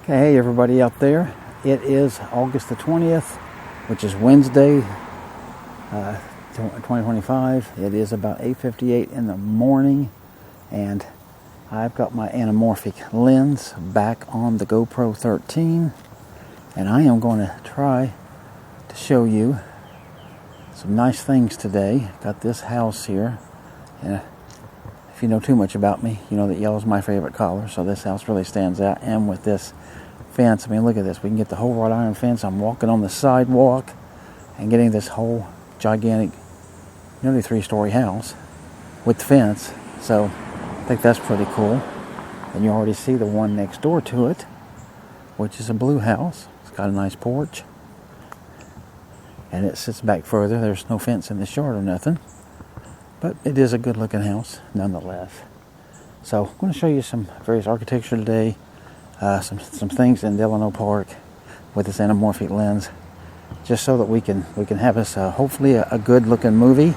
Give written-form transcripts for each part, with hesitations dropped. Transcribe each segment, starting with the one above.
Okay, hey everybody out there. It is August the 20th, which is Wednesday, 2025. It is about 8:58 in the morning, and I've got my anamorphic lens back on the GoPro 13, and I am going to try to show you some nice things today. Got this house here, and if you know too much about me, you know that yellow is my favorite color, so this house really stands out. And with this fence, I mean, look at this. We can get the whole wrought iron fence. I'm walking on the sidewalk and getting this whole gigantic, nearly 3-story house with the fence. So I think that's pretty cool. And you already see the one next door to it, which is a blue house. It's got a nice porch, and it sits back further. There's no fence in this yard or nothing, but it is a good looking house nonetheless. So I'm going to show you some various architecture today, some things in Delano Park with this anamorphic lens, just so that we can have us hopefully a good looking movie.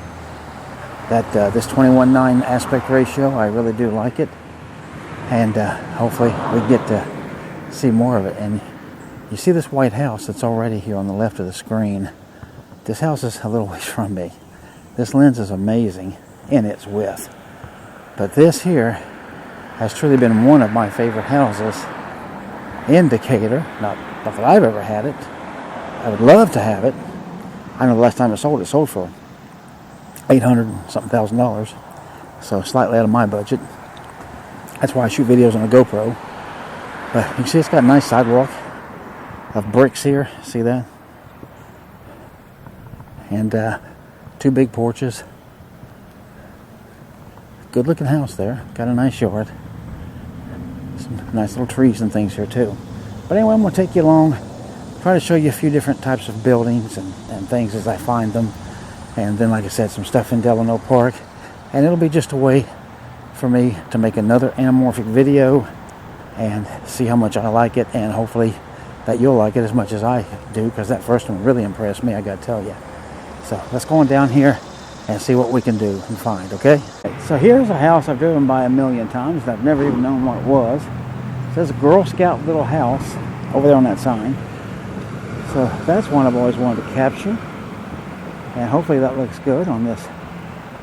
That this 21:9 aspect ratio, I really do like it, and hopefully we get to see more of it. And you see this white house that's already here on the left of the screen. This house is a little ways from me. This lens is amazing in its width, but this here has truly been one of my favorite houses in Decatur. Not that I've ever had it. I would love to have it. I know the last time it sold for $800,000, so slightly out of my budget. That's why I shoot videos on a GoPro. But you can see it's got a nice sidewalk of bricks here. See that? And 2 big porches. Good looking house there. Got a nice yard. Some nice little trees and things here too. But anyway, I'm going to take you along, try to show you a few different types of buildings and things as I find them. And then, like I said, some stuff in Delano Park. And it'll be just a way for me to make another anamorphic video and see how much I like it, and hopefully that you'll like it as much as I do, because that first one really impressed me, I got to tell you. So let's go on down here and see what we can do and find, okay? So here's a house I've driven by a million times, and I've never even known what it was. It says Girl Scout little house over there on that sign. So that's one I've always wanted to capture, and hopefully that looks good on this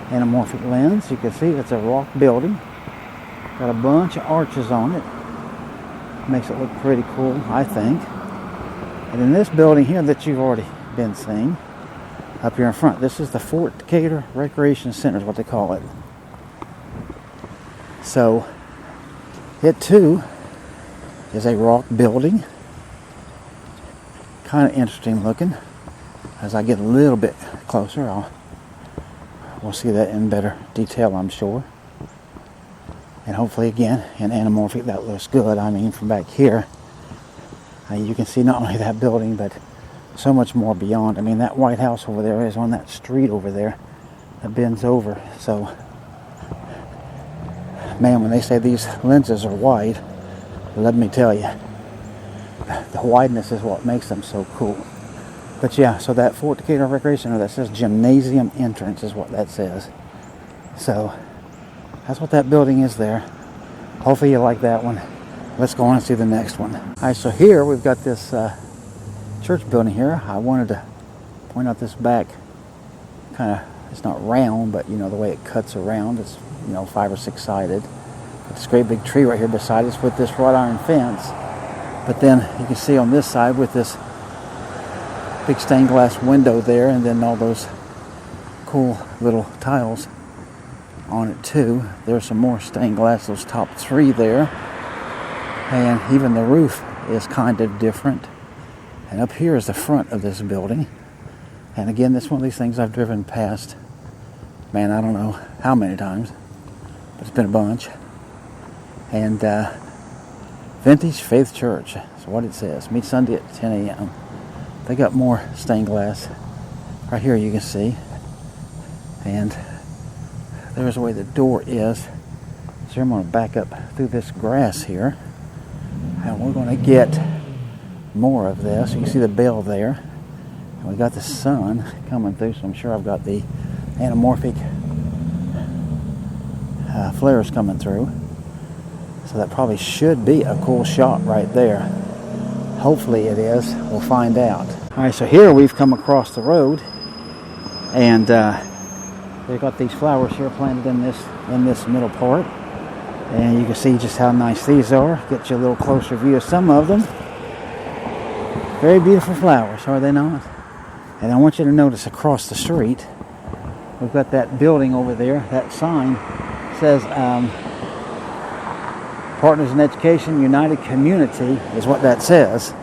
anamorphic lens. You can see it's a rock building. Got a bunch of arches on it. Makes it look pretty cool, I think. And in this building here that you've already been seeing, up here in front, this is the Fort Decatur Recreation Center is what they call it. So it too is a rock building. Kind of interesting looking. As I get a little bit closer, we'll see that in better detail, I'm sure. And hopefully, again, in anamorphic, that looks good. I mean, from back here, you can see not only that building, but so much more beyond. I mean, that White House over there is on that street over there that bends over. So, man, when they say these lenses are wide, let me tell you, the wideness is what makes them so cool. But yeah, so that Fort Decatur Recreation Center, that says gymnasium entrance is what that says. So that's what that building is there. Hopefully you like that one. Let's go on and see the next one. All right, so here we've got this church building here. I wanted to point out this back, kind of, it's not round, but you know the way it cuts around. It's 5 or 6 sided. This great big tree right here beside us with this wrought iron fence. But then you can see on this side with this big stained glass window there, and then all those cool little tiles on it too. There's some more stained glass, those top 3 there. And even the roof is kind of different. And up here is the front of this building. And again, this is one of these things I've driven past, man, I don't know how many times, but it's been a bunch. And Vintage Faith Church is what it says. Meet Sunday at 10 a.m. They got more stained glass right here, you can see. And there's the way the door is. So I'm going to back up through this grass here, and we're going to get more of this. You can see the bell there, and we got the sun coming through, so I'm sure I've got the anamorphic flares coming through. So that probably should be a cool shot right there. Hopefully it is. We'll find out. All right, so here we've come across the road, and they've got these flowers here planted in this middle part, and you can see just how nice these are. Get you a little closer view of some of them. Very beautiful flowers, are they not? And I want you to notice across the street, we've got that building over there. That sign says Partners in Education United Community is what that says.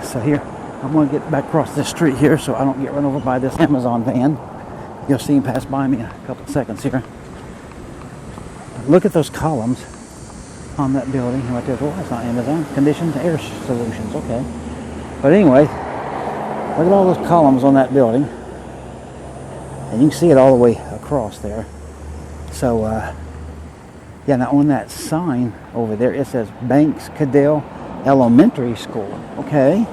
So here, I'm going to get back across this street here so I don't get run over by this Amazon van. You'll see him pass by me in a couple of seconds here. Look at those columns on that building right there. Oh, that's not Amazon. Conditioned Air Solutions. Okay. But anyway, look at all those columns on that building. And you can see it all the way across there. So, yeah, now on that sign over there, it says Banks Cadell Elementary School. Okay.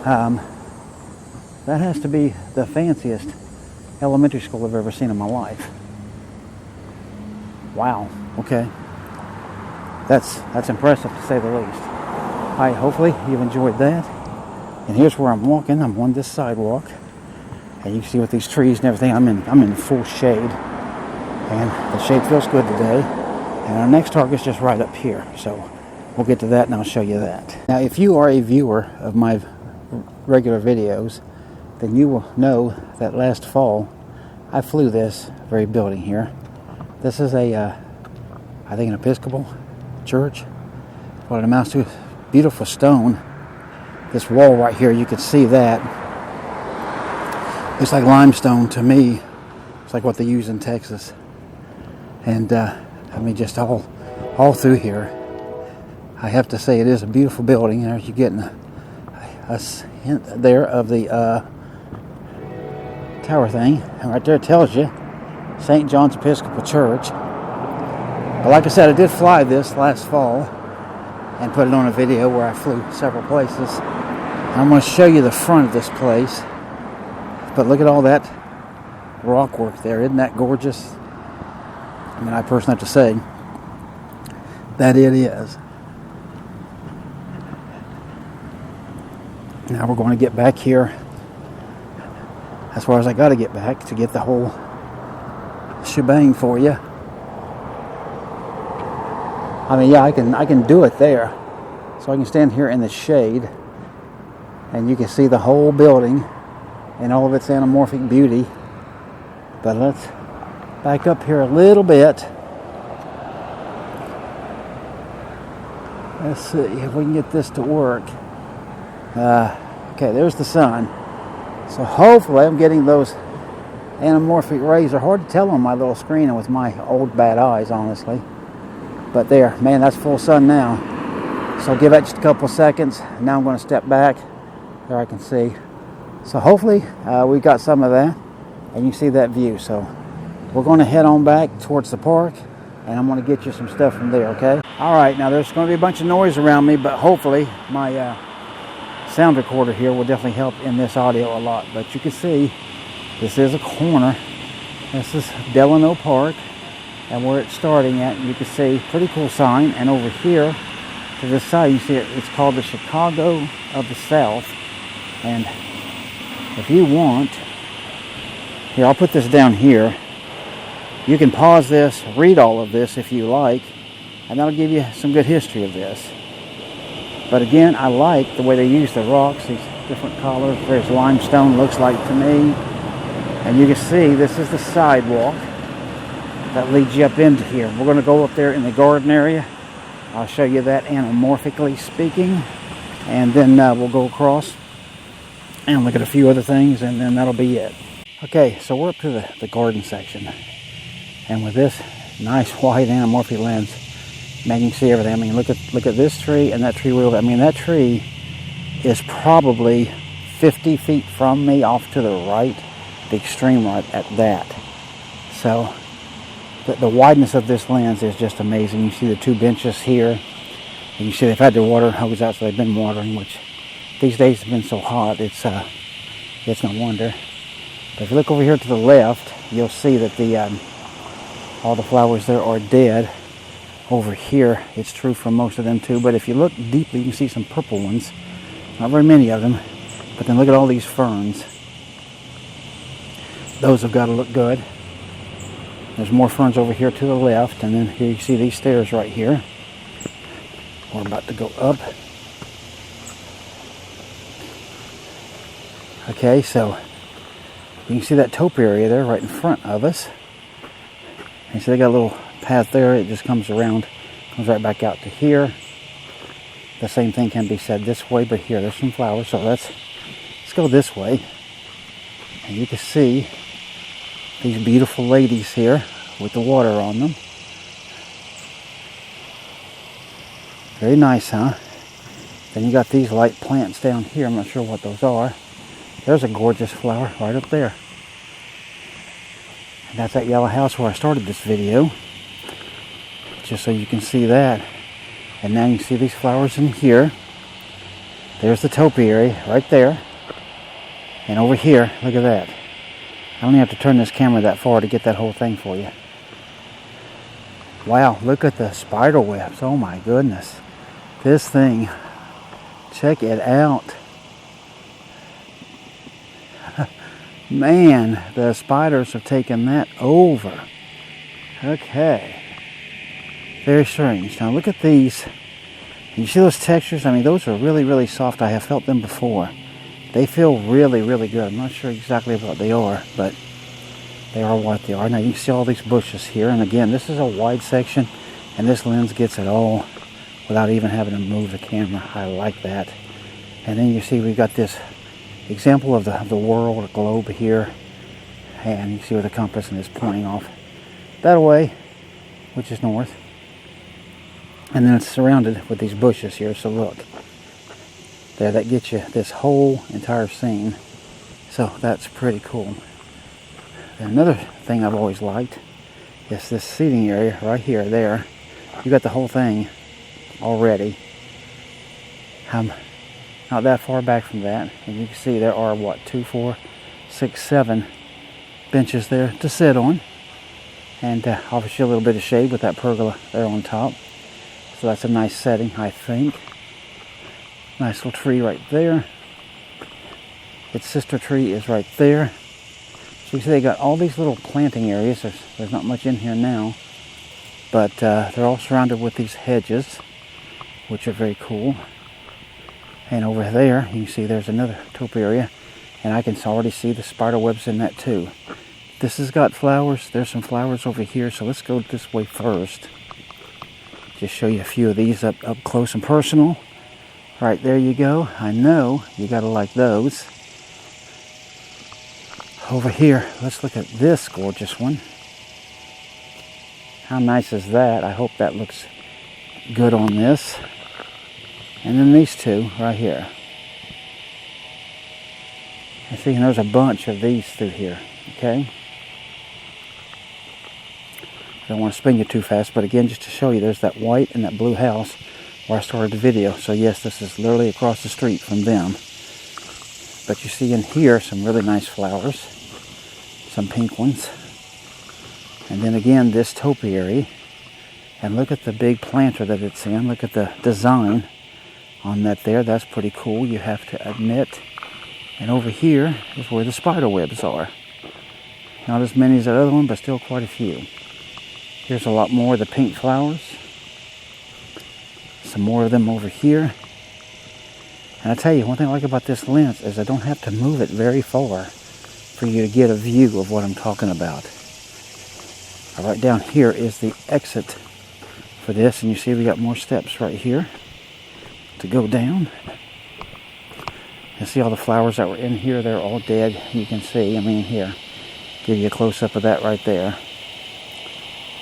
That has to be the fanciest elementary school I've ever seen in my life. Wow. Okay. That's impressive, to say the least. All right, hopefully you've enjoyed that. And here's where I'm walking. I'm on this sidewalk. And you can see with these trees and everything, I'm in full shade. And the shade feels good today. And our next target is just right up here. So we'll get to that and I'll show you that. Now, if you are a viewer of my regular videos, then you will know that last fall I flew this very building here. This is I think an Episcopal church. What it amounts to, beautiful stone. This wall right here, you can see that. It's like limestone to me. It's like what they use in Texas. And I mean, just all through here. I have to say it is a beautiful building. There you're getting a hint there of the tower thing. And right there it tells you St. John's Episcopal Church. But like I said, I did fly this last fall and put it on a video where I flew several places. I'm going to show you the front of this place. But look at all that rock work there. Isn't that gorgeous? I mean, I personally have to say that it is. Now we're going to get back here as far as I got to get back to get the whole shebang for you. I mean, yeah, I can do it there. So I can stand here in the shade and you can see the whole building and all of its anamorphic beauty. But let's back up here a little bit. Let's see if we can get this to work. Okay, there's the sun. So hopefully I'm getting those anamorphic rays. They're hard to tell on my little screen and with my old bad eyes, honestly. But there, man, that's full sun now. So I'll give that just a couple of seconds. Now I'm going to step back. There I can see. So hopefully we got some of that. And you see that view. So we're going to head on back towards the park. And I'm going to get you some stuff from there, okay? All right, now there's going to be a bunch of noise around me. But hopefully my sound recorder here will definitely help in this audio a lot. But you can see this is a corner. This is Delano Park. And where it's starting at, you can see pretty cool sign. And over here to this side, you see it's called the Chicago of the South. And if you want, here, I'll put this down here. You can pause this, read all of this if you like, and that'll give you some good history of this. But again, I like the way they use the rocks, these different colors. There's limestone, looks like to me. And you can see this is the sidewalk that leads you up into here. We're going to go up there in the garden area. I'll show you that anamorphically speaking. And then we'll go across and look at a few other things, and then that'll be it. Okay, so we're up to the garden section. And with this nice wide anamorphic lens, man, you can see everything. I mean, look at this tree and that tree. I mean, that tree is probably 50 feet from me off to the right, the extreme right at that. So the wideness of this lens is just amazing. You see the two benches here. And you see they've had their water hose out, so they've been watering, which these days have been so hot, it's no wonder. But if you look over here to the left, you'll see that all the flowers there are dead. Over here, it's true for most of them too, but if you look deeply, you can see some purple ones. Not very many of them, but then look at all these ferns. Those have got to look good. There's more ferns over here to the left, and then here you see these stairs right here. We're about to go up. Okay, so you can see that topiary there right in front of us. And so they got a little path there. It just comes around, comes right back out to here. The same thing can be said this way, but here there's some flowers. So let's go this way. And you can see these beautiful ladies here with the water on them. Very nice, huh? Then you got these light plants down here. I'm not sure what those are. There's a gorgeous flower right up there. And that's that yellow house where I started this video. Just so you can see that. And now you can see these flowers in here. There's the topiary right there. And over here, look at that. I only have to turn this camera that far to get that whole thing for you. Wow, look at the spider webs. Oh my goodness. This thing, check it out. Man, the spiders have taken that over. Okay. Very strange. Now look at these. You see those textures? I mean, those are really, really soft. I have felt them before. They feel really, really good. I'm not sure exactly what they are, but they are what they are. Now you can see all these bushes here. And again, this is a wide section, and this lens gets it all without even having to move the camera. I like that. And then you see we've got this example of the world, a globe here. And you see where the compass is pointing off that way, which is north. And then it's surrounded with these bushes here. So look. There, that gets you this whole entire scene. So that's pretty cool. And another thing I've always liked is this seating area right here, there. You got the whole thing already. I'm not that far back from that. And you can see there are, what, 2, 4, 6, 7 benches there to sit on. And offers you a little bit of shade with that pergola there on top. So that's a nice setting, I think. Nice little tree right there. Its sister tree is right there. So you see they got all these little planting areas. There's not much in here now. But they're all surrounded with these hedges, which are very cool. And over there, you can see there's another topiary. And I can already see the spider webs in that too. This has got flowers. There's some flowers over here. So let's go this way first. Just show you a few of these up close and personal. Right, there you go. I know you gotta like those. Over here, let's look at this gorgeous one. How nice is that? I hope that looks good on this. And then these two right here. I see there's a bunch of these through here, okay? I don't want to spin you too fast, but again, just to show you, there's that white and that blue house where I started the video. So yes, this is literally across the street from them. But you see in here some really nice flowers, some pink ones. And then again, this topiary. And look at the big planter that it's in. Look at the design on that there. That's pretty cool, you have to admit. And over here is where the spider webs are. Not as many as that other one, but still quite a few. Here's a lot more of the pink flowers. Some more of them over here. And I tell you, one thing I like about this lens is I don't have to move it very far for you to get a view of what I'm talking about. Right down here is the exit for this, and you see we got more steps right here to go down. You see all the flowers that were in here, they're all dead. You can see, I mean, here, give you a close-up of that right there.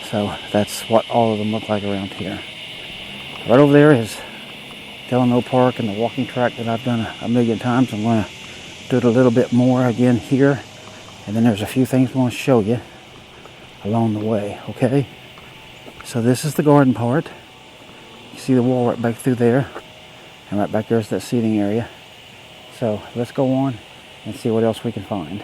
So that's what all of them look like around here. Right over there is Delano Park and the walking track that I've done a million times. I'm going to do it a little bit more again here. And then there's a few things I want to show you along the way, okay? So this is the garden part. You see the wall right back through there. And right back there is that seating area. So let's go on and see what else we can find.